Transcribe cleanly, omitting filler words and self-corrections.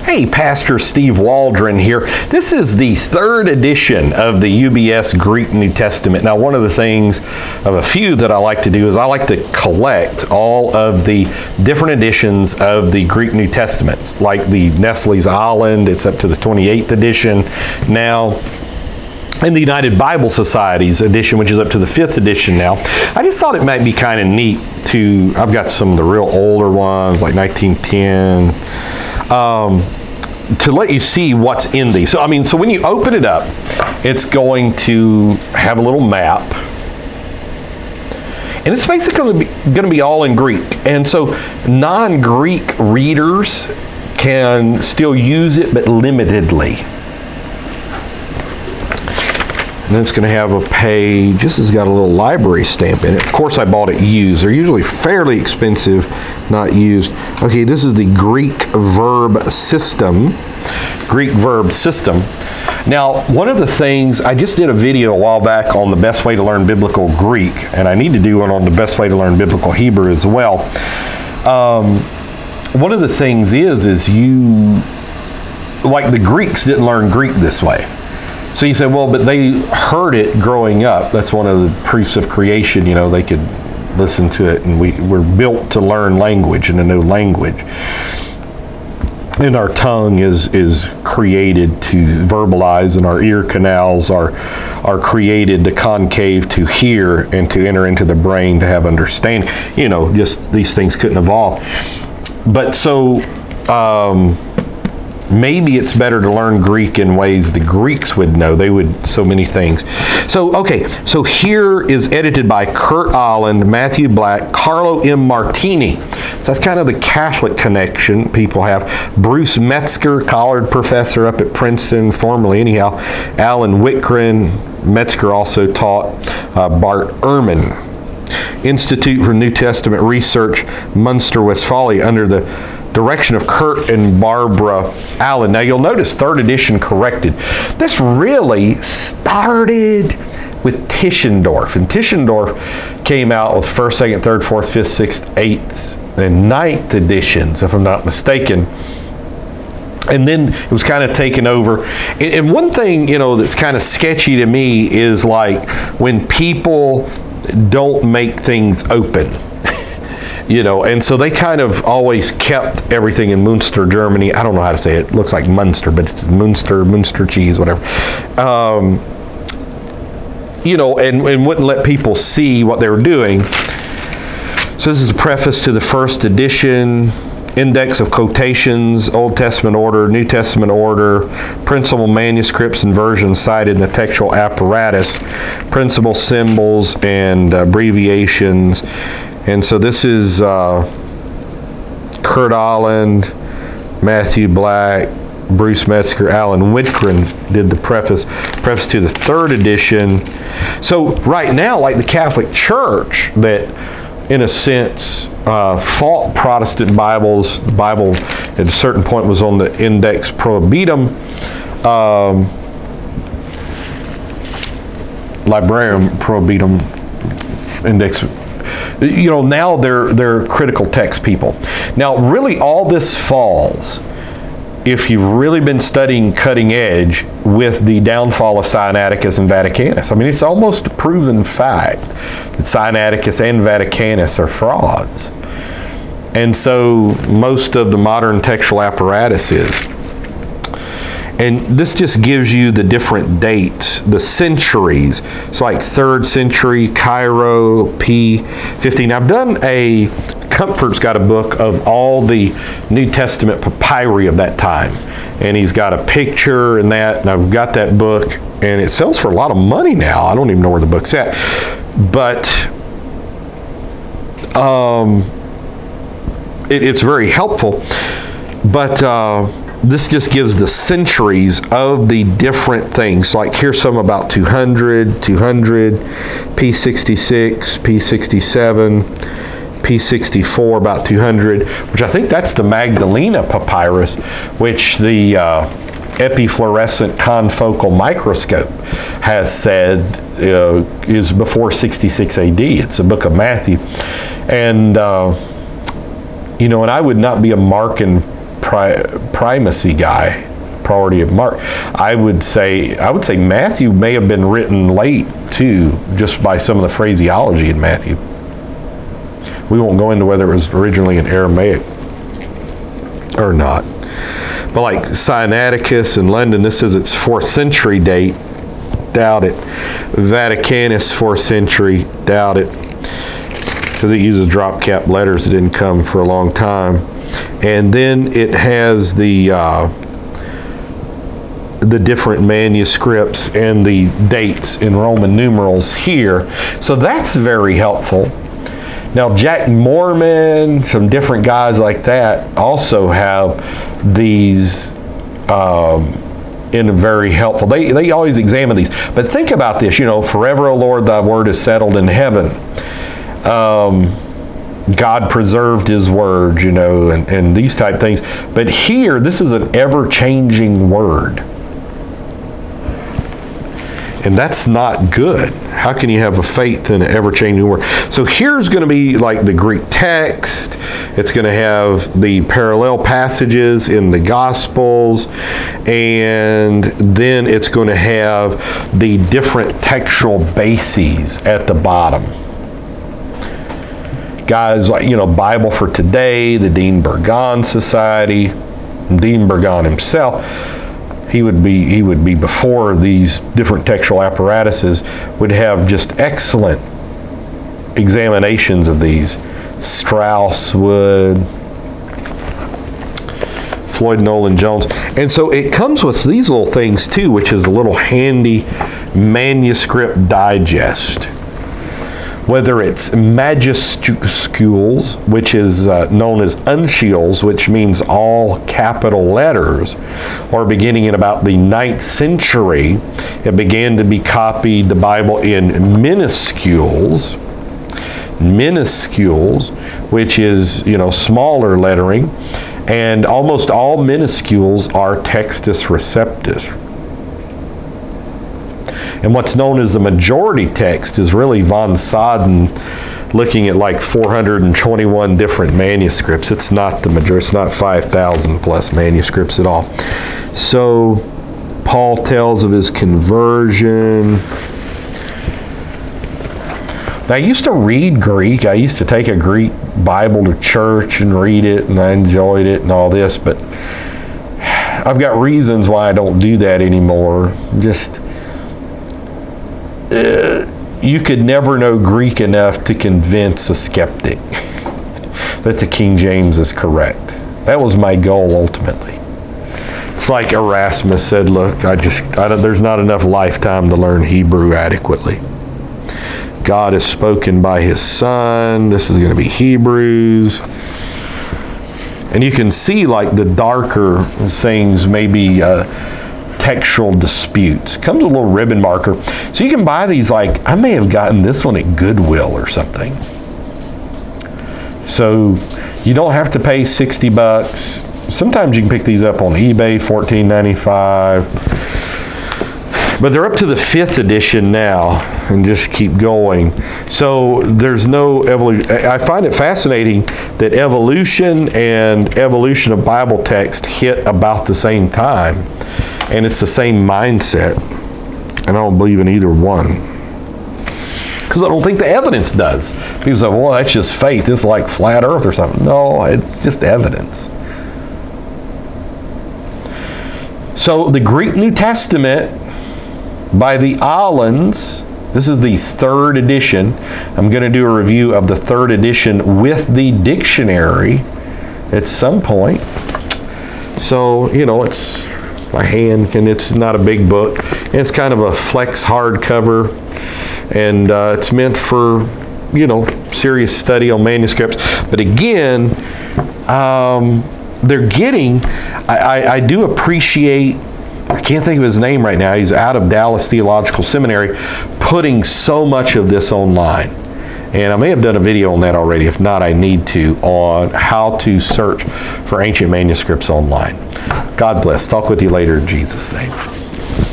Hey, Pastor Steve Waldron here. This is the third edition of the UBS Greek New Testament. Now, one of the things of a few that I like to do is I like to collect all of the different editions of the Greek New Testament, like the Nestle's Island. It's up to the 28th edition now. And the United Bible Society's edition, which is up to the 5th edition now. I just thought it might be kind of neat I've got some of the real older ones, like 1910, to let you see what's in these. So when you open it up, it's going to have a little map. And it's basically going to be all in Greek. And so non-Greek readers can still use it, but limitedly. And then it's going to have a page. This has got a little library stamp in it. Of course, I bought it used. They're usually fairly expensive, not used. Okay, this is the Greek verb system. Greek verb system. Now, one of the things, I just did a video a while back on the best way to learn biblical Greek, and I need to do one on the best way to learn biblical Hebrew as well. One of the things is like the Greeks didn't learn Greek this way. So you say, well, but they heard it growing up. That's one of the proofs of creation. They could listen to it, and we're built to learn language and to know language. And our tongue is created to verbalize, and our ear canals are created, the concave, to hear and to enter into the brain to have understanding. Just these things couldn't evolve. But so maybe it's better to learn Greek in ways the Greeks would know. They would so many things. So here is edited by Kurt Island, Matthew Black, Carlo M. Martini. So that's kind of the Catholic connection people have. Bruce Metzger, Collard professor up at Princeton, formerly anyhow. Alan Whitgren. Metzger also taught Bart Ehrman. Institute for New Testament Research, Munster, Westphalia, under the direction of Kurt and Barbara Allen. Now you'll notice third edition corrected. This really started with Tischendorf. And Tischendorf came out with 1st, 2nd, 3rd, 4th, 5th, 6th, 8th, and 9th editions, if I'm not mistaken. And then it was kind of taken over. And one thing, that's kind of sketchy to me is like when people don't make things open. And so they kind of always kept everything in Munster, Germany. I don't know how to say it. It looks like Munster, but it's Munster cheese, whatever. And wouldn't let people see what they were doing. So this is a preface to the first edition, index of quotations, Old Testament order, New Testament order, principal manuscripts and versions cited in the textual apparatus, principal symbols and abbreviations. And so this is Kurt Island, Matthew Black, Bruce Metzger, Alan Whitgren did the preface to the third edition. So right now, like the Catholic Church, that in a sense fought Protestant Bibles, the Bible at a certain point was on the Index Prohibitum, Librarium Prohibitum Index. Now they're critical text people. Now, really, all this falls, if you've really been studying cutting edge, with the downfall of Sinaiticus and Vaticanus. It's almost a proven fact that Sinaiticus and Vaticanus are frauds. And so most of the modern textual apparatus is. And this just gives you the different dates, the centuries. It's like 3rd century, Cairo, P15. I've done Comfort's got a book of all the New Testament papyri of that time. And he's got a picture and that, and I've got that book, and it sells for a lot of money now. I don't even know where the book's at. But it's very helpful. But this just gives the centuries of the different things. Like here's some about 200, P66, P67, P64, about 200, which I think that's the Magdalena papyrus, which the epifluorescent confocal microscope has said is before 66 AD. It's a book of Matthew. And, and I would not be a Markan primacy guy, priority of Mark. I would say Matthew may have been written late too, just by some of the phraseology in Matthew. We won't go into whether it was originally in Aramaic or not. But like Sinaiticus in London, this is its 4th century date. Doubt it. Vaticanus, 4th century. Doubt it. Because it uses drop cap letters that didn't come for a long time. And then it has the different manuscripts and the dates in Roman numerals here. So that's very helpful. Now, Jack Mormon, some different guys like that also have these in a very helpful. They always examine these. But think about this, forever, O Lord, thy word is settled in heaven. God preserved his word, and these type things. But here, this is an ever-changing word. And that's not good. How can you have a faith in an ever-changing word? So here's going to be like the Greek text. It's going to have the parallel passages in the Gospels. And then it's going to have the different textual bases at the bottom. Guys like, Bible for Today, the Dean Burgon Society, Dean Burgon himself. He would be before these different textual apparatuses, would have just excellent examinations of these. Strauss would, Floyd Nolan Jones. And so it comes with these little things too, which is a little handy manuscript digest. Whether it's majuscules, which is known as uncials, which means all capital letters, or beginning in about the 9th century, it began to be copied, the Bible, in minuscules, which is, smaller lettering, and almost all minuscules are Textus Receptus. And what's known as the majority text is really von Soden looking at like 421 different manuscripts. It's not the majority, it's not 5,000 plus manuscripts at all. So Paul tells of his conversion. Now, I used to read Greek. I used to take a Greek Bible to church and read it, and I enjoyed it and all this, but I've got reasons why I don't do that anymore. You could never know Greek enough to convince a skeptic that the King James is correct. That was my goal ultimately. It's like Erasmus said, look, there's not enough lifetime to learn Hebrew adequately. God has spoken by his Son. This is going to be Hebrews. And you can see like the darker things, maybe textual disputes. Comes with a little ribbon marker. So you can buy these, like, I may have gotten this one at Goodwill or something. So you don't have to pay $60. Sometimes you can pick these up on eBay, $14.95. But they're up to the 5th edition now and just keep going. So there's no evolution. I find it fascinating that evolution and evolution of Bible text hit about the same time. And it's the same mindset. And I don't believe in either one. Because I don't think the evidence does. People say, well, that's just faith. It's like flat earth or something. No, it's just evidence. So the Greek New Testament by the Allens, this is the 3rd edition. I'm going to do a review of the 3rd edition with the dictionary at some point. So, it's my hand, and it's not a big book. And it's kind of a flex hardcover, and it's meant for, serious study on manuscripts. But again, they're getting, I do appreciate, I can't think of his name right now, he's out of Dallas Theological Seminary, putting so much of this online. And I may have done a video on that already. If not, I need to, on how to search for ancient manuscripts online. God bless. Talk with you later in Jesus' name.